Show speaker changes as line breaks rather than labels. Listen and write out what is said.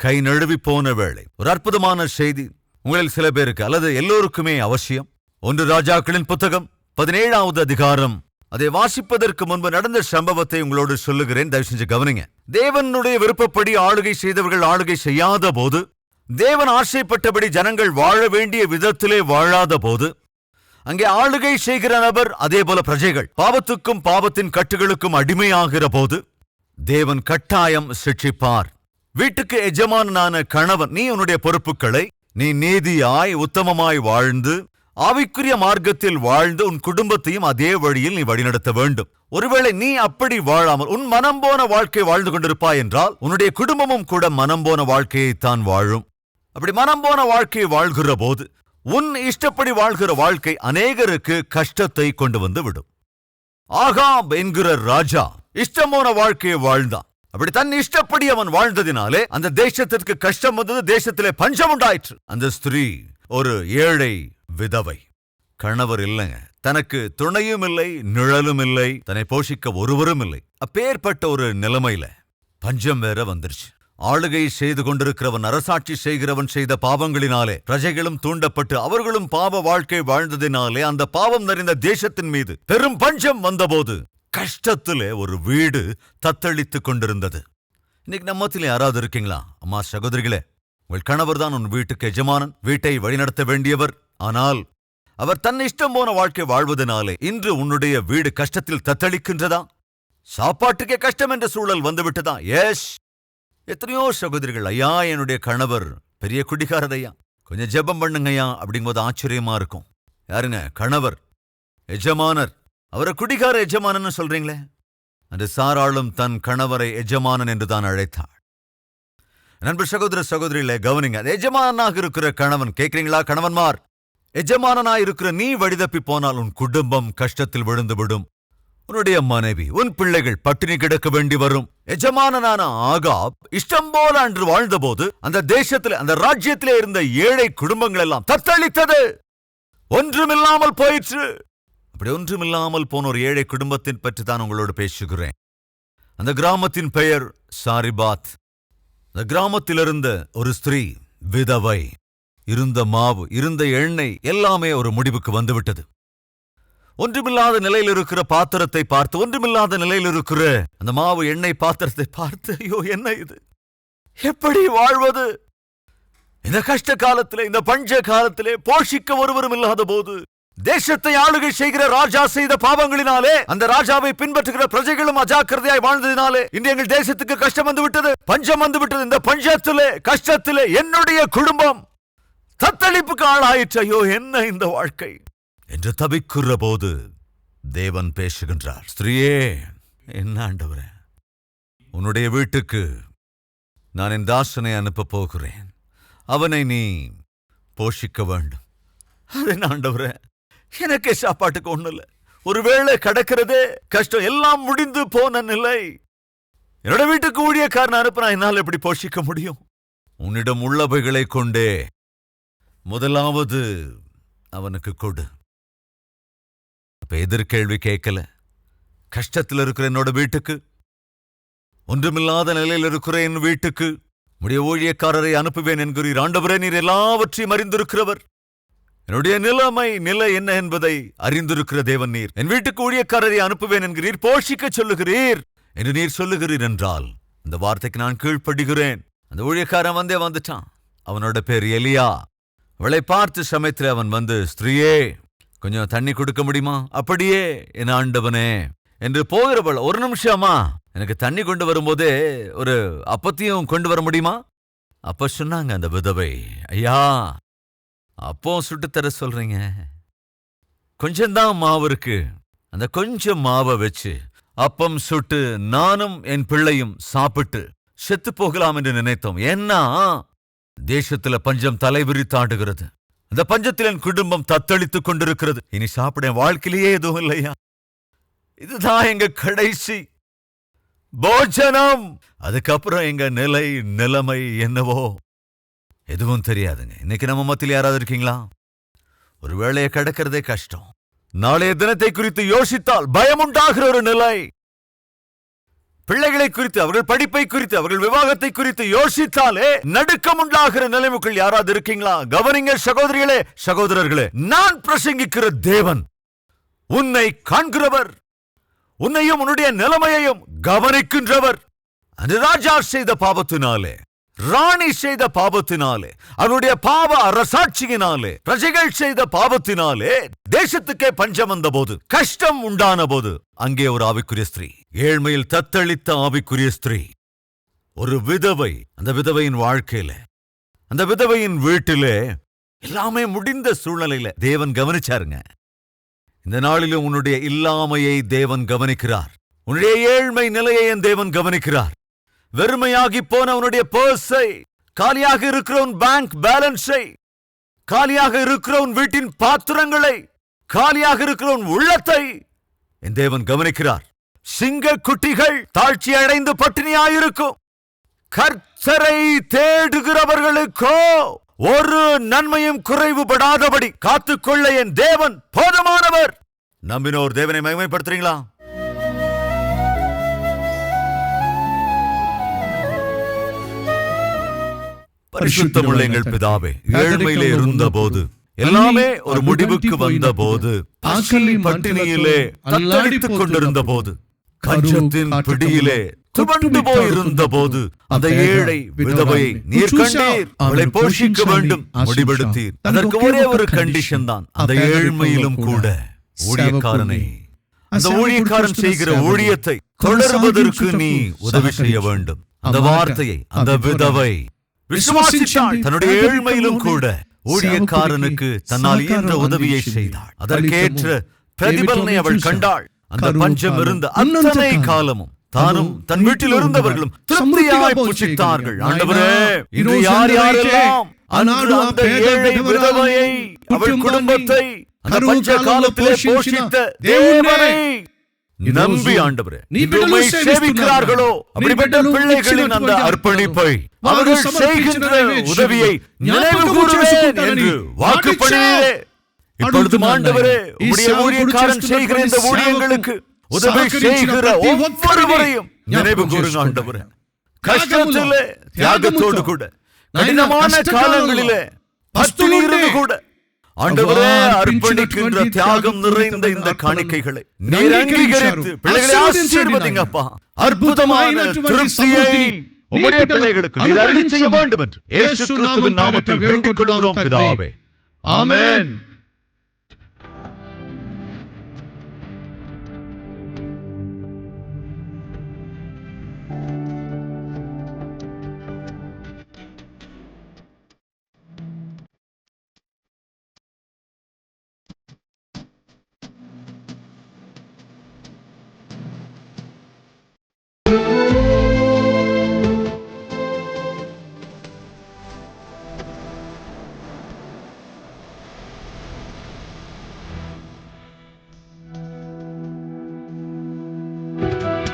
கை நழுவி போன வேளை. ஒரு அற்புதமான செய்தி உங்களில் சில பேருக்கு அல்லது எல்லோருக்குமே அவசியம். 1 ராஜாக்களின் புத்தகம் 17வது அதிகாரம். அதை வாசிப்பதற்கு முன்பு நடந்த சம்பவத்தை உங்களோடு சொல்லுகிறேன். தயவு செஞ்சு கவனிங்க. தேவனுடைய விருப்பப்படி ஆளுகை செய்தவர்கள் ஆளுகை செய்யாத போது, தேவன் ஆசைப்பட்டபடி ஜனங்கள் வாழ வேண்டிய விதத்திலே வாழாத போது, அங்கே ஆளுகை செய்கிற நபர் அதே போல பிரஜைகள் பாவத்துக்கும் பாவத்தின் கட்டுகளுக்கும் அடிமையாகிற போது தேவன் கட்டாயம் சிட்சிப்பார். வீட்டுக்கு எஜமானனான கணவன், நீ உன்னுடைய பொறுப்புகளை நீ நீதியாய் உத்தமமாய் வாழ்ந்து ஆவிக்குரிய மார்க்கத்தில் வாழ்ந்து உன் குடும்பத்தையும் அதே வழியில் நீ வழிநடத்த வேண்டும். ஒருவேளை நீ அப்படி வாழாமல் உன் மனம் போன வாழ்க்கை வாழ்ந்து கொண்டிருப்பாய் என்றால் உன்னுடைய குடும்பமும் கூட மனம் போன வாழ்க்கையைத்தான் வாழும். அப்படி மனம் போன வாழ்க்கையை வாழ்கிற போது உன் இஷ்டப்படி வாழ்கிற வாழ்க்கை அநேகருக்கு கஷ்டத்தை கொண்டு வந்து விடும். ஆகாப் என்கிற ராஜா இஷ்டம் போன வாழ்க்கையை வாழ்ந்தான். அப்படி தன் இஷ்டப்படி அவன் வாழ்ந்ததினாலே அந்த தேசத்திற்கு கஷ்டம் வந்தது. தேசத்திலே பஞ்சம் உண்டாயிற்று. அந்த ஸ்திரீ ஒரு ஏழை விதவை, கணவர் இல்லைங்க, தனக்கு துணையும் இல்லை, நிழலும் இல்லை, தன்னை போஷிக்க ஒருவரும் இல்லை. அப்பேற்பட்ட ஒரு நிலைமையில பஞ்சம் வேற வந்துருச்சு. ஆளுகை செய்து கொண்டிருக்கிறவன், அரசாட்சி செய்கிறவன் செய்த பாவங்களினாலே பிரஜைகளும் தூண்டப்பட்டு அவர்களும் பாவ வாழ்க்கை வாழ்ந்ததினாலே அந்த பாவம் நிறைந்த தேசத்தின் மீது பெரும் பஞ்சம் வந்தபோது கஷ்டத்திலே ஒரு வீடு தத்தளித்துக் கொண்டிருந்தது. இன்னைக்கு நம்மத்திலே யாராவது இருக்கீங்களா? அம்மா சகோதரிகளே, உங்கள் கணவர் தான் உன் வீட்டுக்கு எஜமானன், வீட்டை வழிநடத்த வேண்டியவர். ஆனால் அவர் தன் இஷ்டம் போன வாழ்க்கை வாழ்வதனாலே இன்று உன்னுடைய வீடு கஷ்டத்தில் தத்தளிக்கின்றதா? சாப்பாட்டுக்கே கஷ்டம் என்ற சூழல் வந்துவிட்டதா? எஸ், எத்தனையோ சகோதரிகள், ஐயா என்னுடைய கணவர் பெரிய குடிகாரர் ஐயா, கொஞ்சம் ஜெபம் பண்ணுங்கய்யா அப்படிங்கும்போது ஆச்சரியமா இருக்கும். யாருங்க? கணவர், எஜமானர். அவரை குடிகார எஜமானன்னு சொல்றீங்களே. அந்த சாராளும் தன் கணவரை எஜமானன் என்றுதான் அழைத்தாள். நண்பர் சகோதர சகோதரிகளே கவனிங்க. எஜமானாக இருக்கிற கணவன், கேட்கிறீங்களா கணவன்மார்? எஜமானனாய் இருக்கிற நீ வழிதப்பி போனால் உன் குடும்பம் கஷ்டத்தில் விழுந்து விடும். உன்னுடைய மனைவி, உன் பிள்ளைகள் பட்டினி கிடக்க வேண்டி வரும். எஜமானனான ஆகாப் இஷ்டம் போல அன்று வாழ்ந்தபோது அந்த தேசத்திலே, அந்த ராஜ்யத்திலே இருந்த ஏழை குடும்பங்கள் எல்லாம் தத்தளித்தது. ஒன்றுமில்லாமல் போயிற்று. அப்படி ஒன்றுமில்லாமல் போன ஒரு ஏழை குடும்பத்தின் பற்றி தான் உங்களோடு பேசுகிறேன். அந்த கிராமத்தின் பெயர் சாரிபாத். அந்த கிராமத்தில் இருந்த ஒரு ஸ்திரீ விதவை. இருந்த மாவு, இருந்த எண்ணெய் எல்லாமே ஒரு முடிவுக்கு வந்துவிட்டது. ஒன்றுமில்லாத நிலையில் இருக்கிற பாத்திரத்தை பார்த்து, ஒன்றுமில்லாத நிலையில் இருக்கிற அந்த மாவு எண்ணெய் பாத்திரத்தை பார்த்து, ஐயோ என்ன இது, எப்படி வாழ்வது இந்த கஷ்ட காலத்திலே, இந்த பஞ்ச காலத்திலே, போஷிக்க ஒருவரும் இல்லாத போது, தேசத்தை ஆளுகை செய்கிற ராஜா செய்த பாவங்களினாலே அந்த ராஜாவை பின்பற்றுகிற பிரஜைகளும் அஜாக்கிரதையாய் வாழ்ந்ததினாலே இன்று எங்கள் தேசத்துக்கு கஷ்டம் வந்து விட்டது, பஞ்சம் வந்து விட்டது. இந்த பஞ்சத்திலே, கஷ்டத்திலே என்னுடைய குடும்பம் தத்தளிப்புக்கு ஆளாயிற்று. ஐயோ என்ன இந்த வாழ்க்கை என்று தவிக்கிற போது தேவன் பேசுகின்றார். ஸ்திரீயே, என்ன ஆண்டவரே, உன்னுடைய வீட்டுக்கு நான் என் தாசனை அனுப்ப போகிறேன். அவனை நீ போஷிக்க வேண்டும். அது என்ன ஆண்டவரே, எனக்கே சாப்பாட்டுக்கு ஒண்ணு இல்லை, ஒருவேளை கடக்கிறதே கஷ்டம், எல்லாம் முடிந்து போன நிலை. என்னோட வீட்டுக்கு ஊழியக்காரன் அனுப்பினா என்னால் எப்படி போஷிக்க முடியும்? உன்னிடம் உள்ளவைகளை கொண்டே முதலாவது அவனுக்கு கொடு. அப்ப எதிர்கேள்வி கேட்கல. கஷ்டத்தில் இருக்கிற என்னோட வீட்டுக்கு, ஒன்றுமில்லாத நிலையில் இருக்கிற என் வீட்டுக்கு உடைய ஊழியக்காரரை அனுப்புவேன் என்கிறீர். ஆண்டவரே, நீர் எல்லாவற்றையும் அறிந்திருக்கிறவர். என்னுடைய நிலை என்ன என்பதை அறிந்திருக்கிற தேவன் நீர். என் வீட்டுக்கு ஊழியக்காரரை அனுப்புவேன் என்கிறீர், போஷிக்க சொல்லுகிறீர் என்று நீர் சொல்லுகிறீர் என்றால் இந்த வார்த்தைக்கு நான் கீழ்ப்படுகிறேன். அந்த ஊழியக்காரன் வந்துட்டான். அவனோட பேர் எலியா. அவளை பார்த்து சமயத்தில் அவன் வந்து, ஸ்திரீயே கொஞ்சம் தண்ணி கொடுக்க முடியுமா? அப்படியே என் ஆண்டவனே என்று போகிறவள், ஒரு நிமிஷமா எனக்கு தண்ணி கொண்டு வரும்போதே ஒரு அப்பத்தையும் கொண்டு வர முடியுமா? அப்ப சொன்னாங்க அந்த விதவை, ஐயா அப்போ சுட்டுத்தர சொல்றீங்க, கொஞ்சம்தான் மாவு இருக்கு, அந்த கொஞ்சம் மாவை வச்சு அப்பம் சுட்டு நானும் என் பிள்ளையும் சாப்பிட்டு செத்து போகலாம் என்று நினைத்தோம். ஏன்னா தேசத்துல பஞ்சம் தலைவிரித்தாடுகிறது. அந்த பஞ்சத்தில் என் குடும்பம் தத்தளித்துக் கொண்டிருக்கிறது. இனி சாப்பிட வாழ்க்கையிலேயே எதுவும் இல்லையா? இதுதான் எங்க கடைசி போஜனம். அதுக்கப்புறம் எங்க நிலைமை என்னவோ எதுவும் தெரியாதுங்க. இன்னைக்கு நம்ம மத்தியில் யாராவது இருக்கீங்களா? ஒரு வேளையை கடக்கிறதே கஷ்டம். நாளைய தினத்தை குறித்து யோசித்தால் பயம் உண்டாகிற ஒரு நிலை. பிள்ளைகளை குறித்து, அவர்கள் படிப்பை குறித்து, அவர்கள் விவாகத்தை குறித்து யோசித்தாலே நடுக்கம் உண்டாகிற நிலைமைக்குள் யாராவது இருக்கீங்களா? கவனிங்க சகோதரிகளே, சகோதரர்களே, நான் பிரசங்கிக்கிற தேவன் உன்னை காண்கிறவர், உன்னையும் உன்னுடைய நிலைமையையும் கவனிக்கின்றவர். அந்த ராஜா செய்த பாவத்தினாலே, ராணி செய்த பாவத்தினாலே, அவருடைய பாவ அரசாட்சியினாலே, பிரஜைகள் செய்த பாவத்தினாலே தேசத்துக்கே பஞ்சம் வந்த போது, கஷ்டம் உண்டான போது, அங்கே ஒரு ஆவிக்குரிய ஸ்திரீ, ஏழ்மையில் தத்தளித்த ஆவிக்குரிய ஸ்திரீ, ஒரு விதவை, அந்த விதவையின் வாழ்க்கையில, அந்த விதவையின் வீட்டிலே எல்லாமே முடிந்த சூழ்நிலையில தேவன் கவனிச்சாருங்க. இந்த நாளிலும் உன்னுடைய இல்லாமையை தேவன் கவனிக்கிறார். உன்னுடைய ஏழ்மை நிலையை என் தேவன் கவனிக்கிறார். வெறுமையாகி போன உன்னுடைய பர்ஸை, காலியாக இருக்கிற உன் பேங்க் பேலன்ஸை, காலியாக இருக்கிற உன் வீட்டின் பாத்திரங்களை, காலியாக இருக்கிற உன் உள்ளத்தை என் தேவன் கவனிக்கிறார். சிங்க குட்டிகள் தாழ்ச்சி அடைந்து பட்டினியாயிருக்கும். கர்த்தரை தேடுகிறவர்களுக்கோ ஒரு நன்மையும் குறைவுபடாதபடி காத்துக்கொள்ள என் தேவன் போதுமானவர். நம்பினோர் தேவனை மகிமைப்படுத்துறீங்களா? பரிசுத்தமுள்ள எங்கள் பிதாவே, ஏழ்மையிலே இருந்த போது, எல்லாமே ஒரு முடிவுக்கு வந்த போது, பசி பட்டினியிலே தத்தளித்துக் கொண்டிருந்த போது, கஞ்சத்தின் பிடியிலே துவண்டு போயிருந்த போது, அந்த ஏழை விதவையை நீர் கண்டீர், அவளை போஷிக்க வேண்டும் முடிவெடுத்தீர். அதற்கு ஒரே ஒரு கண்டிஷன் தான், அந்த ஏழ்மையிலும் கூட ஊழியக்காரனை, அந்த ஊழியக்காரன் செய்கிற ஊழியத்தை தொடர்வதற்கு நீ உதவி செய்ய வேண்டும். அந்த வார்த்தையை அந்த விதவை விசுவாசித்தாள். தன்னுடைய ஏழ்மையிலும் கூட ஊழியக்காரனுக்கு தன்னால் இயன்ற உதவியை செய்தாள். அதற்கேற்ற பிரதிபலனை அவள் கண்டாள். அந்த பஞ்சம் இருந்த அத்தனை காலமும் தானும் தன் வீட்டில் இருந்தவர்களும் திருப்தியாய் புசித்தார்கள். ஆண்டவரே, இன்று யார் யாரெல்லாம் அந்த ஏழை விதவையை, அவள் குடும்பத்தை அந்த பஞ்ச காலத்திலே போஷித்த தேவனை நம்பி ஆண்டவரே உம்மை சேவிக்கிறார்களோ, அப்படிப்பட்ட பிள்ளைகளின் அந்த அர்ப்பணிப்பை, அவர்கள் செய்கின்ற உதவியை நினைவு கூறுவேன் என்று வாக்கு பண்ணினீரே. இப்பொழுதும் ஆண்டவரே, உம்முடைய ஊழியக்காரன் செய்கிற இந்த ஊழியங்களுக்கு உதவி செய்கிற ஒவ்வொருவரையும் நினைவு கூறுங்க ஆண்டவரே. கஷ்டத்திலே தியாகத்தோடு கூட, கடினமான காலங்களிலே பஸ்துனி இருந்து கூட ஆண்டவரே, அர்ப்பணிக்கின்ற தியாகம் நிறைந்த இந்த காணிக்கைகளை நீர் அங்கீகரித்து பிள்ளைகளை ஆசீர்வதிங்கப்பா. அற்புதமான திருப்தியை உம்முடைய பிள்ளைகளுக்கு நீர் அருளி செய்ய வேண்டும் என்று இயேசு கிறிஸ்துவின் நாமத்தில் வேண்டிக் கொள்கிறோம் பிதாவே. ஆமென்.